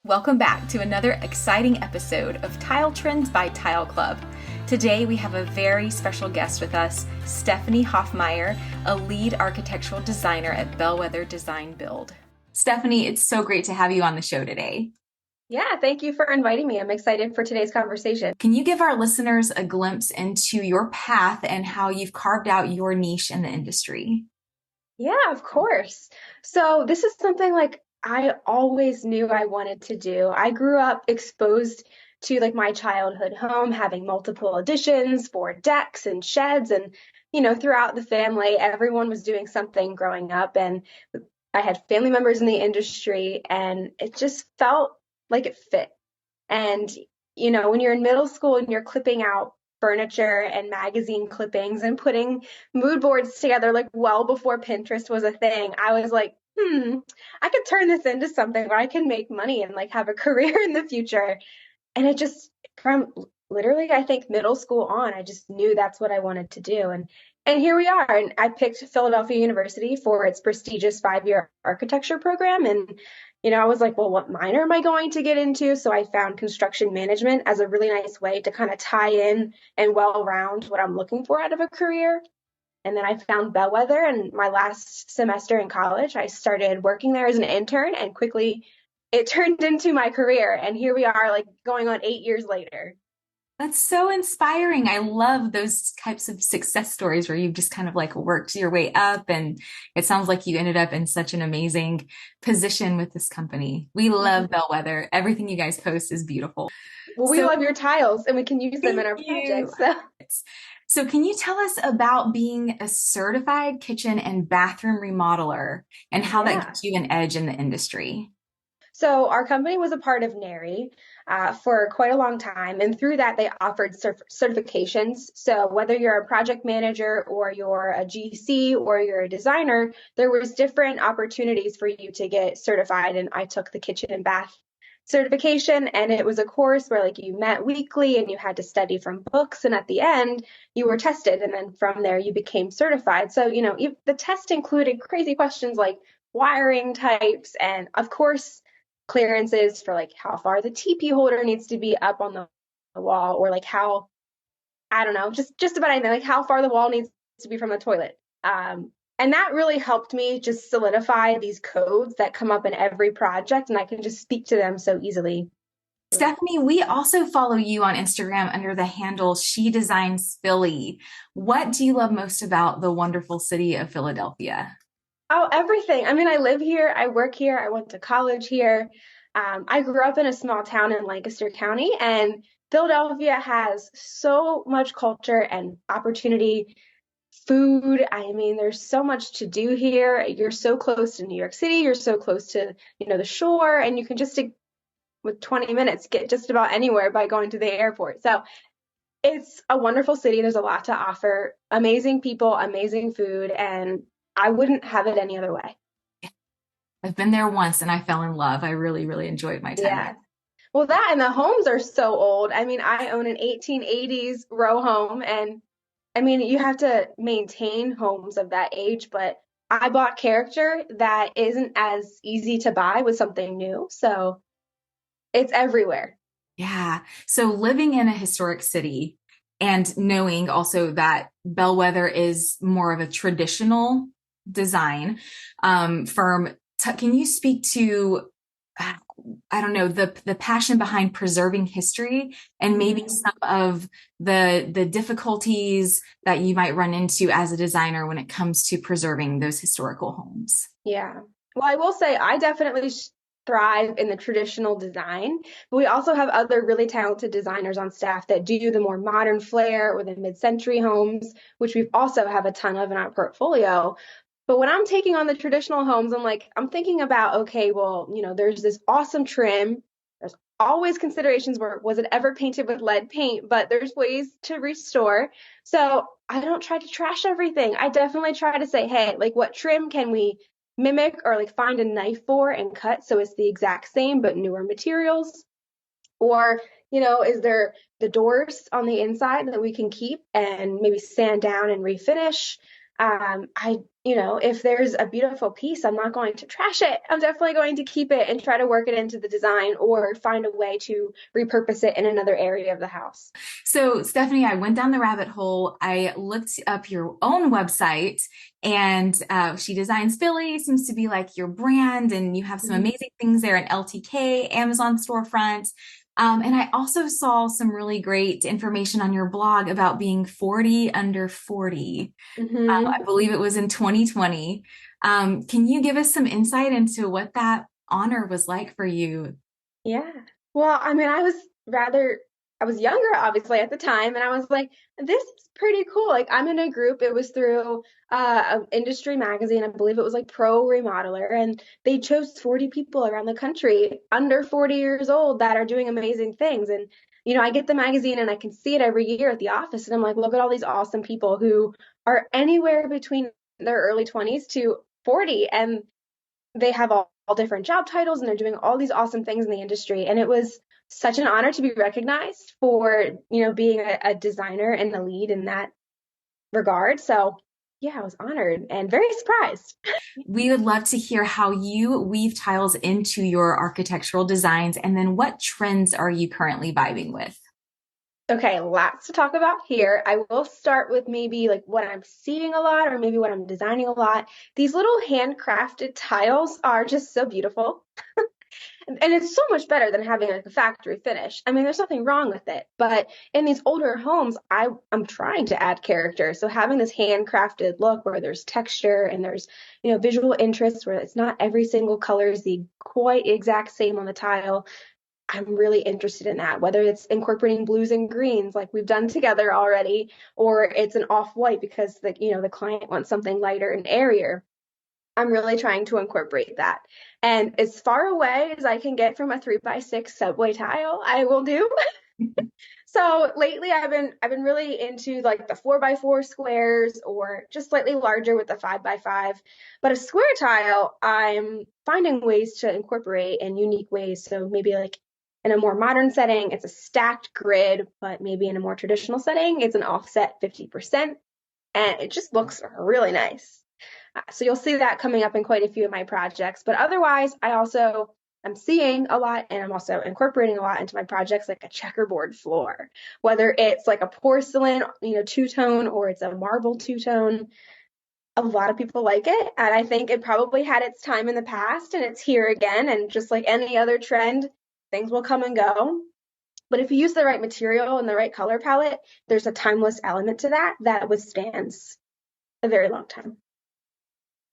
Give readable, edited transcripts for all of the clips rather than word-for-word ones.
Welcome back to another exciting episode of Tile Trends by Tile Club. Today we have a very special guest with us, Stephanie Hoffmeier, a lead architectural designer at Bellwether Design Build. Stephanie, it's so great to have you on the show today. Yeah, thank you for inviting me. I'm excited for today's conversation. Can you give our listeners a glimpse into your path and how you've carved out your niche in the industry? Yeah, of course. So this is something like I always knew I wanted to do. I grew up exposed to like my childhood home having multiple additions for decks and sheds and throughout the family everyone was doing something growing up, and I had family members in the industry and it just felt like it fit. And, when you're in middle school and you're clipping out furniture and magazine clippings and putting mood boards together, like well before Pinterest was a thing, I was like, I could turn this into something where I can make money and like have a career in the future. And it just, from literally, I think middle school on, I just knew that's what I wanted to do. And here we are. And I picked Philadelphia University for its prestigious 5-year architecture program. And I was like, well, what minor am I going to get into? So I found construction management as a really nice way to kind of tie in and well round what I'm looking for out of a career. And then I found Bellwether, and my last semester in college, I started working there as an intern, and quickly it turned into my career. And here we are, like going on 8 years later. That's so inspiring. I love those types of success stories where you've just kind of like worked your way up, and it sounds like you ended up in such an amazing position with this company. We love Bellwether. Everything you guys post is beautiful. Well, we So love your tiles and we can use them in our thank you. projects. So. So can you tell us about being a certified kitchen and bathroom remodeler and how that Yeah. gives you an edge in the industry? So our company was a part of NARI for quite a long time, and through that they offered certifications. So whether you're a project manager or you're a GC or you're a designer, there was different opportunities for you to get certified. And I took the kitchen and bath certification, and it was a course where like you met weekly and you had to study from books, and at the end you were tested, and then from there you became certified. So the test included crazy questions like wiring types and of course clearances for like how far the TP holder needs to be up on the wall, or like how, I don't know, just about anything, like how far the wall needs to be from the toilet. And that really helped me just solidify these codes that come up in every project, and I can just speak to them so easily. Stephanie, we also follow you on Instagram under the handle She Designs Philly. What do you love most about the wonderful city of Philadelphia? Oh, everything. I mean, I live here, I work here, I went to college here. I grew up in a small town in Lancaster County, and Philadelphia has so much culture and opportunity. Food, I mean, there's so much to do here. You're so close to New York City, you're so close to, the shore, and you can just, with 20 minutes, get just about anywhere by going to the airport. So it's a wonderful city. There's a lot to offer, amazing people, amazing food, and I wouldn't have it any other way. I've been there once and I fell in love. I really, really enjoyed my time Yeah. there. Well, that and the homes are so old. I mean, I own an 1880s row home, and I mean, you have to maintain homes of that age, but I bought character that isn't as easy to buy with something new. So it's everywhere. Yeah. So living in a historic city and knowing also that Bellwether is more of a traditional design firm, can you speak to, uh, I don't know, the passion behind preserving history and maybe Mhm. some of the difficulties that you might run into as a designer when it comes to preserving those historical homes? Yeah. Well, I will say I definitely thrive in the traditional design, but we also have other really talented designers on staff that do the more modern flair or the mid-century homes, which we also have a ton of in our portfolio. But when I'm taking on the traditional homes, I'm thinking about, okay, well, there's this awesome trim. There's always considerations where was it ever painted with lead paint, but there's ways to restore. So I don't try to trash everything. I definitely try to say, hey, like what trim can we mimic or like find a knife for and cut so it's the exact same but newer materials? Or, is there the doors on the inside that we can keep and maybe sand down and refinish? If there's a beautiful piece, I'm not going to trash it. I'm definitely going to keep it and try to work it into the design or find a way to repurpose it in another area of the house. So, Stephanie, I went down the rabbit hole. I looked up your own website, and She Designs Philly seems to be like your brand, and you have some Mhm. amazing things there in LTK, Amazon storefront. And I also saw some really great information on your blog about being 40 under 40. I Mhm. believe it was in 2020. Can you give us some insight into what that honor was like for you? Yeah. Well, I mean, I was younger, obviously, at the time, and I was like, this is pretty cool. Like, I'm in a group. It was through an industry magazine. I believe it was like Pro Remodeler, and they chose 40 people around the country under 40 years old that are doing amazing things. And, I get the magazine and I can see it every year at the office, and I'm like, look at all these awesome people who are anywhere between their early 20s to 40, and they have all different job titles and they're doing all these awesome things in the industry. And it was such an honor to be recognized for, being a designer and a lead in that regard. So yeah, I was honored and very surprised. We would love to hear how you weave tiles into your architectural designs, and then what trends are you currently vibing with? Okay, lots to talk about here. I will start with maybe like what I'm seeing a lot or maybe what I'm designing a lot. These little handcrafted tiles are just so beautiful. And it's so much better than having like a factory finish. I mean, there's nothing wrong with it, but in these older homes, I'm trying to add character. So having this handcrafted look where there's texture and there's, visual interest where it's not every single color is the quite exact same on the tile. I'm really interested in that, whether it's incorporating blues and greens like we've done together already, or it's an off-white because the client wants something lighter and airier. I'm really trying to incorporate that. And as far away as I can get from a 3x6 subway tile, I will do. So lately I've been really into like the 4x4 squares or just slightly larger with the 5x5. But a square tile, I'm finding ways to incorporate in unique ways. So maybe like in a more modern setting, it's a stacked grid, but maybe in a more traditional setting, it's an offset 50%. And it just looks really nice. So you'll see that coming up in quite a few of my projects. But otherwise, I'm seeing a lot and I'm also incorporating a lot into my projects, like a checkerboard floor, whether it's like a porcelain, two-tone or it's a marble two-tone. A lot of people like it. And I think it probably had its time in the past and it's here again. And just like any other trend, things will come and go. But if you use the right material and the right color palette, there's a timeless element to that withstands a very long time.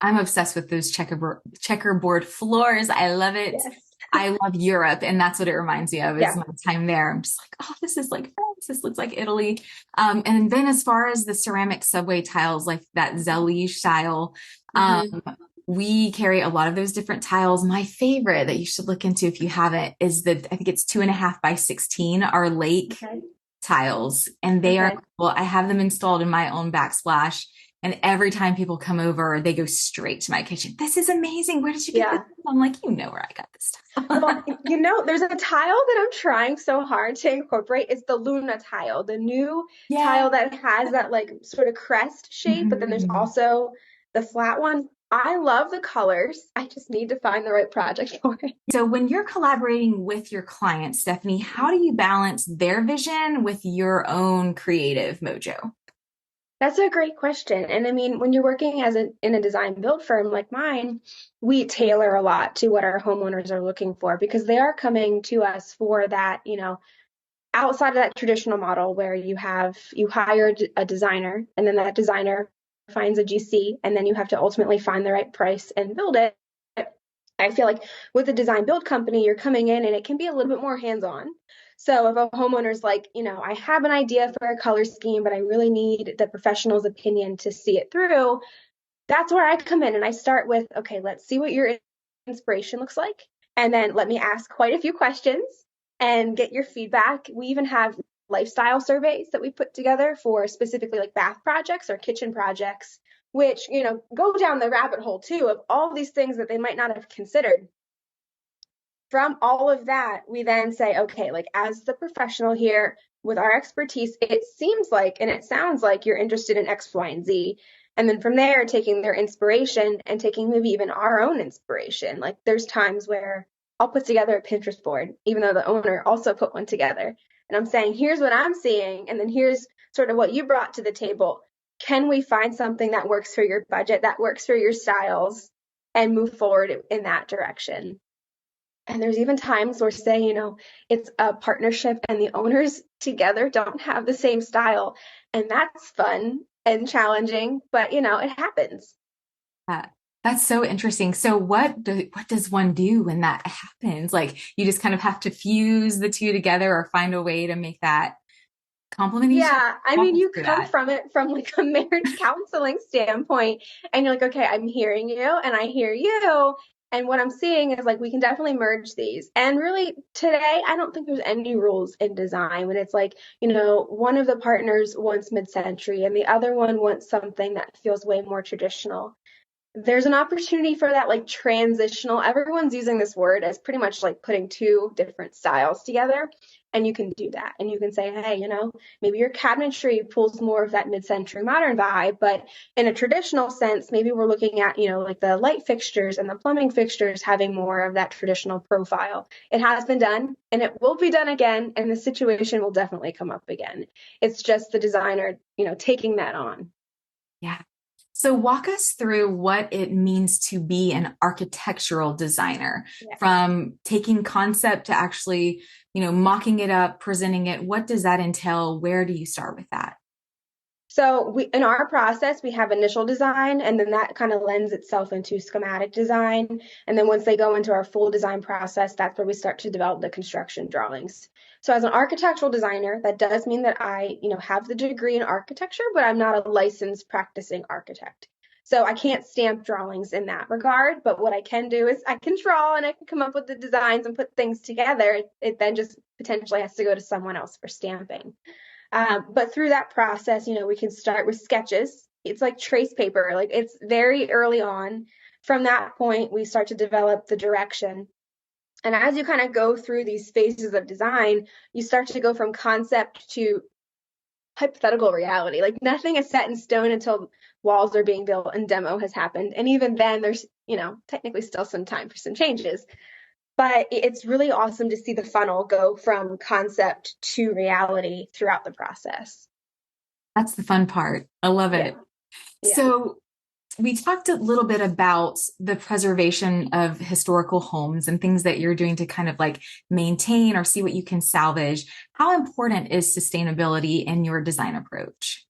I'm obsessed with those checkerboard floors. I love it. Yes. I love Europe, and that's what it reminds me of is Yeah. my time there. I'm just like, oh, this is like France. This looks like Italy. And then as far as the ceramic subway tiles, like that Zelige style, um, Hmm. we carry a lot of those different tiles. My favorite that you should look into if you haven't is I think it's 2.5 by 16, our lake Okay. tiles, and they are Okay. cool. I have them installed in my own backsplash. And every time people come over, they go straight to my kitchen. This is amazing. Where did you get this? Yeah. I'm like, you know where I got this Well, stuff. there's a tile that I'm trying so hard to incorporate. It's the Luna tile, the new Yeah. tile that has that like sort of crest shape, but then there's Mhm. also the flat one. I love the colors. I just need to find the right project for it. So when you're collaborating with your clients, Stephanie, how do you balance their vision with your own creative mojo? That's a great question. And I mean, when you're working in a design build firm like mine, we tailor a lot to what our homeowners are looking for because they are coming to us for that, outside of that traditional model where you hire a designer and then that designer finds a GC and then you have to ultimately find the right price and build it. I feel like with a design build company, you're coming in and it can be a little bit more hands-on. So if a homeowner's like, I have an idea for a color scheme, but I really need the professional's opinion to see it through, that's where I come in and I start with, okay, let's see what your inspiration looks like. And then let me ask quite a few questions and get your feedback. We even have lifestyle surveys that we put together for specifically like bath projects or kitchen projects, which, go down the rabbit hole too of all these things that they might not have considered. From all of that, we then say, okay, like as the professional here with our expertise, it seems like and it sounds like you're interested in X, Y, and Z. And then from there, taking their inspiration and taking maybe even our own inspiration. Like there's times where I'll put together a Pinterest board, even though the owner also put one together. And I'm saying, here's what I'm seeing, and then here's sort of what you brought to the table. Can we find something that works for your budget, that works for your styles, and move forward in that direction? And there's even times where, say, it's a partnership and the owners together don't have the same style. And that's fun and challenging, but it happens. Uh, that's so interesting. So what does one do when that happens? Like you just kind of have to fuse the two together or find a way to make that complement each other. Yeah, I Walk mean, us you through come that. from it from like a marriage counseling standpoint, and you're like, okay, I'm hearing you and I hear you. And what I'm seeing is like we can definitely merge these. And really, today, I don't think there's any rules in design when it's like, one of the partners wants mid-century and the other one wants something that feels way more traditional. There's an opportunity for that like transitional. Everyone's using this word as pretty much like putting two different styles together. And you can do that. And you can say, hey, maybe your cabinetry pulls more of that mid-century modern vibe, but in a traditional sense, maybe we're looking at, like the light fixtures and the plumbing fixtures having more of that traditional profile. It has been done and it will be done again, and the situation will definitely come up again. It's just the designer, taking that on. Yeah. So walk us through what it means to be an architectural designer, Yeah. from taking concept to actually, mocking it up, presenting it. What does that entail? Where do you start with that? So in our process, we have initial design, and then that kind of lends itself into schematic design. And then once they go into our full design process, that's where we start to develop the construction drawings. So as an architectural designer, that does mean that I, have the degree in architecture, but I'm not a licensed practicing architect. So I can't stamp drawings in that regard, but what I can do is I can draw and I can come up with the designs and put things together. It then just potentially has to go to someone else for stamping. But through that process, we can start with sketches. It's like trace paper, like it's very early on. From that point, we start to develop the direction. And as you kind of go through these phases of design, you start to go from concept to hypothetical reality. Like nothing is set in stone until walls are being built and demo has happened. And even then, there's, technically still some time for some changes. But it's really awesome to see the funnel go from concept to reality throughout the process. That's the fun part. I love Yeah, it. yeah. So we talked a little bit about the preservation of historical homes and things that you're doing to kind of like maintain or see what you can salvage. How important is sustainability in your design approach?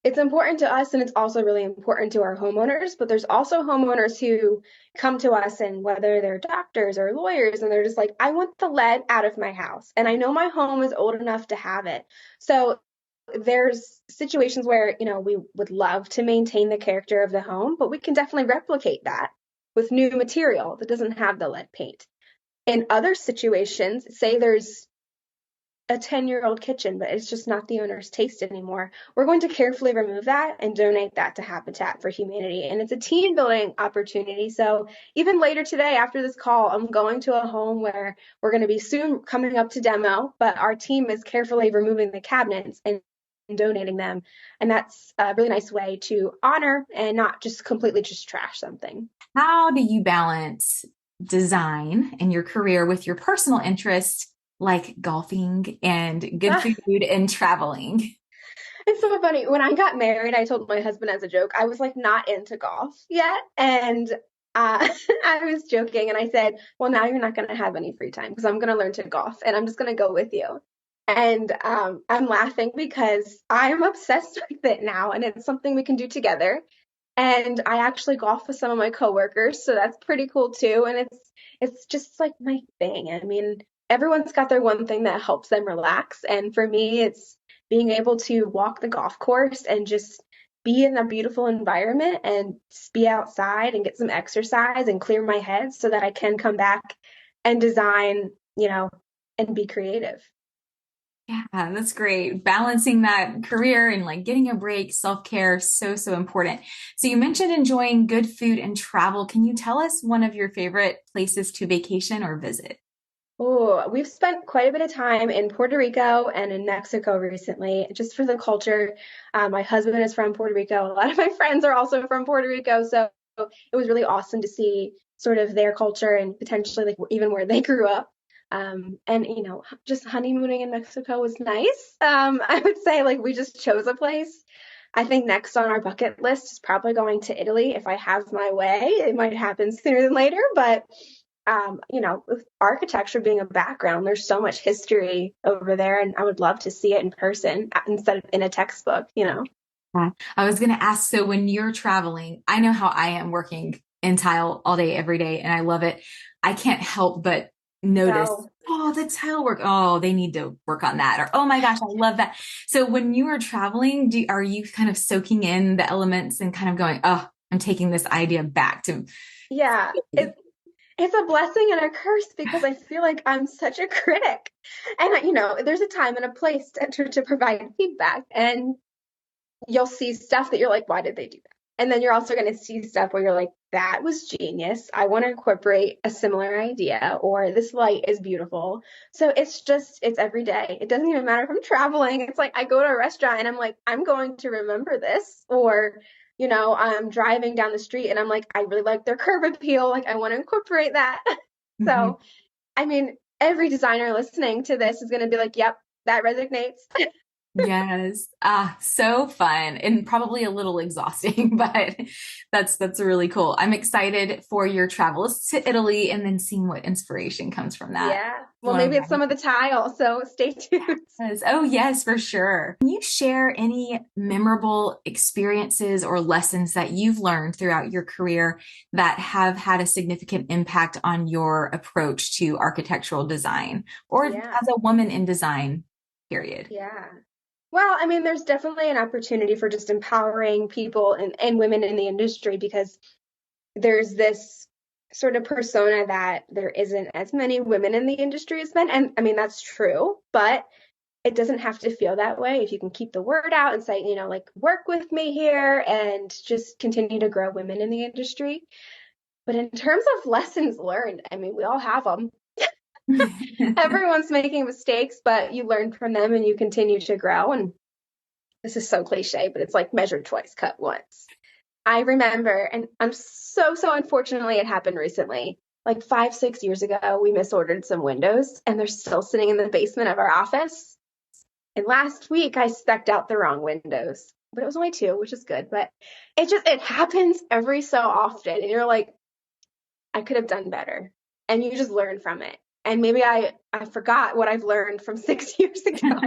It's important to us and it's also really important to our homeowners, but there's also homeowners who come to us and whether they're doctors or lawyers and they're just like, I want the lead out of my house. And I know my home is old enough to have it. So there's situations where, we would love to maintain the character of the home, but we can definitely replicate that with new material that doesn't have the lead paint. In other situations, say there's a 10-year-old kitchen, but it's just not the owner's taste anymore. We're going to carefully remove that and donate that to Habitat for Humanity. And it's a team building opportunity. So even later today, after this call, I'm going to a home where we're going to be soon coming up to demo, but our team is carefully removing the cabinets and donating them. And that's a really nice way to honor and not just completely just trash something. How do you balance design in your career with your personal interests like golfing and good food and traveling? It's so funny. When I got married, I told my husband as a joke, I was like not into golf yet. And I was joking and I said, well, now you're not going to have any free time because I'm going to learn to golf and I'm just going to go with you. And I'm laughing because I'm obsessed with it now and it's something we can do together. And I actually golf with some of my coworkers, so that's pretty cool too. And it's just like my thing. I mean, everyone's got their one thing that helps them relax. And for me, it's being able to walk the golf course and just be in a beautiful environment and just be outside and get some exercise and clear my head so that I can come back and design, and be creative. Yeah, that's great. Balancing that career and like getting a break, self-care, so, so important. So you mentioned enjoying good food and travel. Can you tell us one of your favorite places to vacation or visit? Oh, we've spent quite a bit of time in Puerto Rico and in Mexico recently, just for the culture. My husband is from Puerto Rico. A lot of my friends are also from Puerto Rico, so it was really awesome to see sort of their culture and potentially like even where they grew up. And just honeymooning in Mexico was nice. I would say like we just chose a place. I think next on our bucket list is probably going to Italy if I have my way. It might happen sooner than later, but with architecture being a background, there's so much history over there, and I would love to see it in person instead of in a textbook. Yeah. I was going to ask, so when you're traveling, I know how I am working in tile all day, every day, and I love it. I can't help but notice, No, oh, the tile work. Oh, they need to work on that. Or, oh my gosh, I love that. So when you are traveling, are you kind of soaking in the elements and kind of going, oh, I'm taking this idea back to yeah, it's a blessing and a curse because I feel like I'm such a critic, and there's a time and a place to provide feedback, and you'll see stuff that you're like, why did they do that? And then you're also going to see stuff where you're like, that was genius. I want to incorporate a similar idea, or this light is beautiful. So it's every day. It doesn't even matter if I'm traveling. It's like I go to a restaurant and I'm like, I'm going to remember this. Or, I'm driving down the street and I'm like, I really like their curb appeal. Like, I want to incorporate that. Mhm. So, I mean, every designer listening to this is going to be like, yep, that resonates. Yes. Ah, so fun and probably a little exhausting, but that's really cool. I'm excited for your travels to Italy and then seeing what inspiration comes from that. Yeah. Well, One of maybe it's my some of the tile, so stay tuned. yes. Oh, yes, for sure. Can you share any memorable experiences or lessons that you've learned throughout your career that have had a significant impact on your approach to architectural design or Yeah. as a woman in design, period? Yeah. Well, I mean, there's definitely an opportunity for just empowering people and women in the industry because there's this sort of persona that there isn't as many women in the industry as men. And I mean, that's true, but it doesn't have to feel that way if you can keep the word out and say, like, work with me here and just continue to grow women in the industry. But in terms of lessons learned, I mean, we all have them. Everyone's making mistakes, but you learn from them and you continue to grow. And this is so cliche, but it's like measure twice, cut once. I remember, and I'm so unfortunately it happened recently. Like 5, 6 years ago, we misordered some windows and they're still sitting in the basement of our office. And last week I spec'd out the wrong windows, but it was only two, which is good. But it happens every so often. And you're like, I could have done better. And you just learn from it. And maybe I forgot what I've learned from 6 years ago.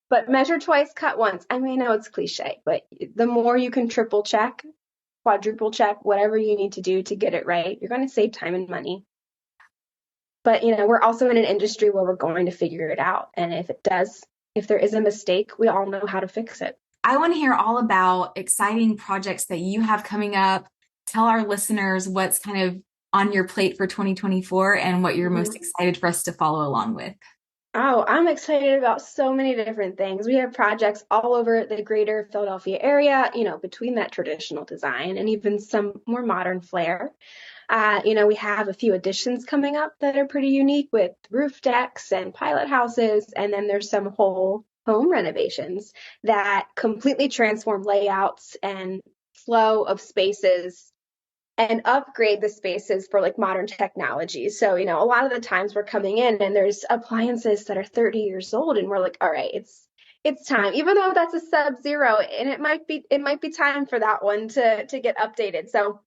But measure twice, cut once. I mean, I know it's cliche, but the more you can triple check, quadruple check, whatever you need to do to get it right, you're going to save time and money. But, we're also in an industry where we're going to figure it out. And if there is a mistake, we all know how to fix it. I want to hear all about exciting projects that you have coming up. Tell our listeners what's kind of on your plate for 2024 and what you're most Mhm. excited for us to follow along with. Oh, I'm excited about so many different things. We have projects all over the greater Philadelphia area, between that traditional design and even some more modern flair. We have a few additions coming up that are pretty unique with roof decks and pilot houses. And then there's some whole home renovations that completely transform layouts and flow of spaces and upgrade the spaces for like modern technology. So, a lot of the times we're coming in and there's appliances that are 30 years old and we're like, all right, it's time. Even though that's a sub-zero and it might be time for that one to get updated. So,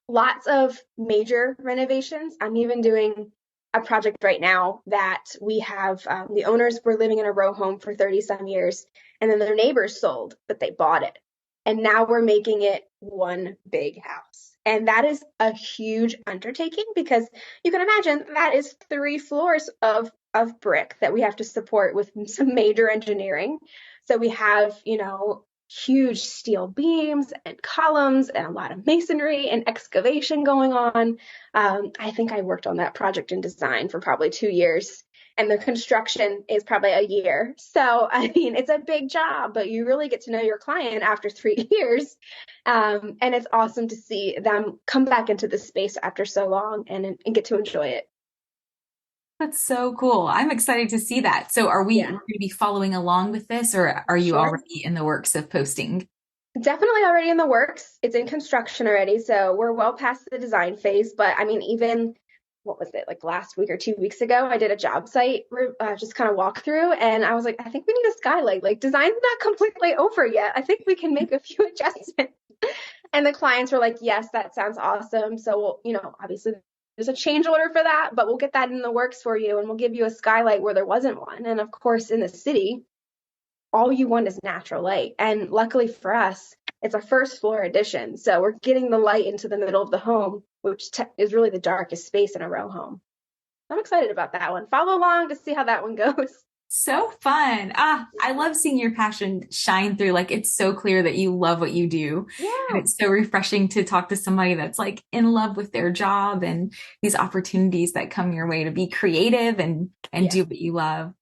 lots of major renovations. I'm even doing a project right now that we have the owners were living in a row home for 30 some years and then their neighbors sold, but they bought it. And now we're making it one big house. And that is a huge undertaking because you can imagine that is 3 floors of brick that we have to support with some major engineering. So we have, huge steel beams and columns and a lot of masonry and excavation going on. I think I worked on that project in design for probably 2 years, and the construction is probably a year. So, I mean, it's a big job, but you really get to know your client after 3 years. And it's awesome to see them come back into the space after so long and get to enjoy it. That's so cool. I'm excited to see that. So are we Yeah, going to be following along with this, or are you sure. already in the works of posting? Definitely already in the works. It's in construction already, so we're well past the design phase. But I mean, even what was it, like last week or 2 weeks ago, I did a job site just kind of walk through, and I was like, I think we need a skylight. Like, design's not completely over yet. I think we can make a few adjustments. And the clients were like, yes, that sounds awesome. So we'll, obviously there's a change order for that, but we'll get that in the works for you, and we'll give you a skylight where there wasn't one. And of course, in the city, all you want is natural light. And luckily for us, it's a first floor addition. So we're getting the light into the middle of the home, which is really the darkest space in a row home. I'm excited about that one. Follow along to see how that one goes. So fun. I love seeing your passion shine through. Like it's so clear that you love what you do. And Yeah. it's so refreshing to talk to somebody that's like in love with their job and these opportunities that come your way to be creative and Yeah. do what you love.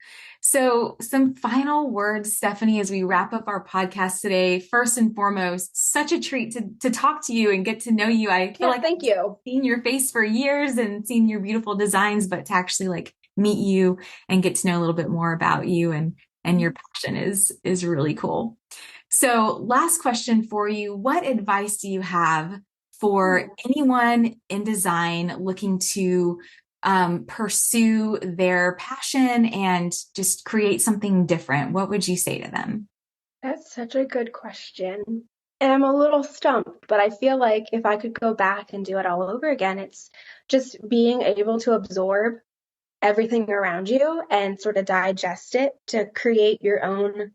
So some final words, Stephanie, as we wrap up our podcast today. First and foremost, such a treat to talk to you and get to know you. I feel Yeah. like Thank you. I've seen your face for years and seen your beautiful designs, but to actually like meet you and get to know a little bit more about you and your passion is really cool. So last question for you. What advice do you have for anyone in design looking to pursue their passion and just create something different? What would you say to them? That's such a good question. And I'm a little stumped, but I feel like if I could go back and do it all over again, it's just being able to absorb everything around you and sort of digest it to create your own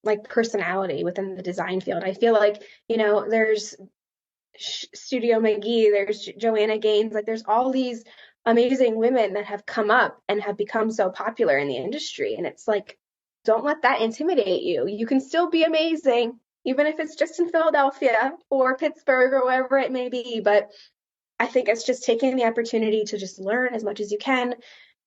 like personality within the design field. I feel like, there's Studio McGee, there's Joanna Gaines, like there's all these amazing women that have come up and have become so popular in the industry. And it's like, don't let that intimidate you. You can still be amazing, even if it's just in Philadelphia or Pittsburgh or wherever it may be. But I think it's just taking the opportunity to just learn as much as you can,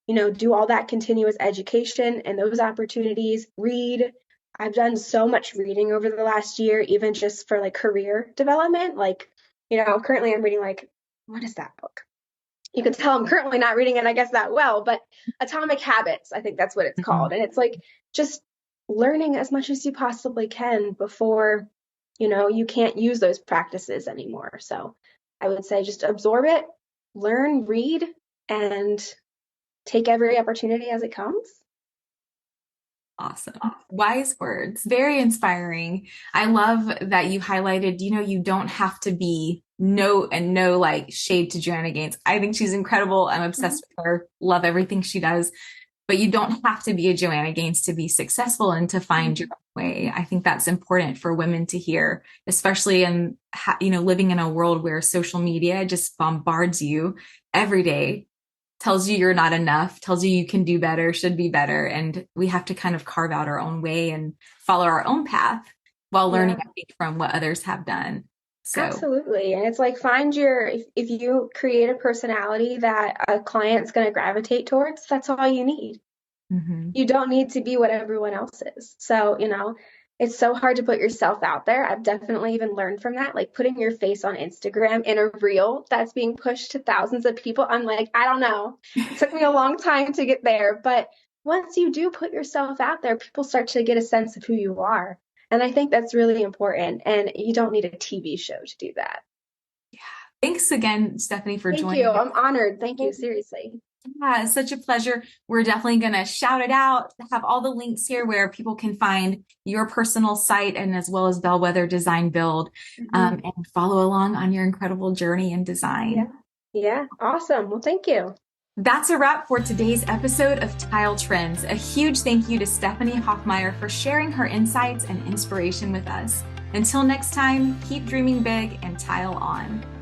do all that continuous education and those opportunities, read. I've done so much reading over the last year, even just for like career development. Like, currently I'm reading like, what is that book? You can tell I'm currently not reading it, I guess, that well, but Atomic Habits, I think that's what it's called. And it's like just learning as much as you possibly can before, you can't use those practices anymore. So I would say just absorb it, learn, read, and take every opportunity as it comes. Awesome. Wise words. Very inspiring. I love that you highlighted, you don't have to be no like shade to Joanna Gaines. I think she's incredible. I'm obsessed with her. Love everything she does. But you don't have to be a Joanna Gaines to be successful and to find your own way. I think that's important for women to hear, especially in, living in a world where social media just bombards you every day, tells you you're not enough, tells you you can do better, should be better. And we have to kind of carve out our own way and follow our own path while learning, Yeah, I think, from what others have done. So, absolutely. And it's like if you create a personality that a client's going to gravitate towards, that's all you need. mhm. You don't need to be what everyone else is. So, it's so hard to put yourself out there. I've definitely even learned from that, like putting your face on Instagram in a reel that's being pushed to thousands of people. I'm like, I don't know. It took me a long time to get there. But once you do put yourself out there, people start to get a sense of who you are. And I think that's really important. And you don't need a TV show to do that. Thanks again, Stephanie, for Thank you. joining. I'm honored. Thank you. Seriously. Yeah, it's such a pleasure. We're definitely going to shout it out, have all the links here where people can find your personal site and as well as Bellwether Design Build, Mhm. and follow along on your incredible journey in design. Yeah. Yeah. Awesome. Well, thank you. That's a wrap for today's episode of Tile Trends. A huge thank you to Stephanie Hoffmeier for sharing her insights and inspiration with us. Until next time, keep dreaming big and tile on.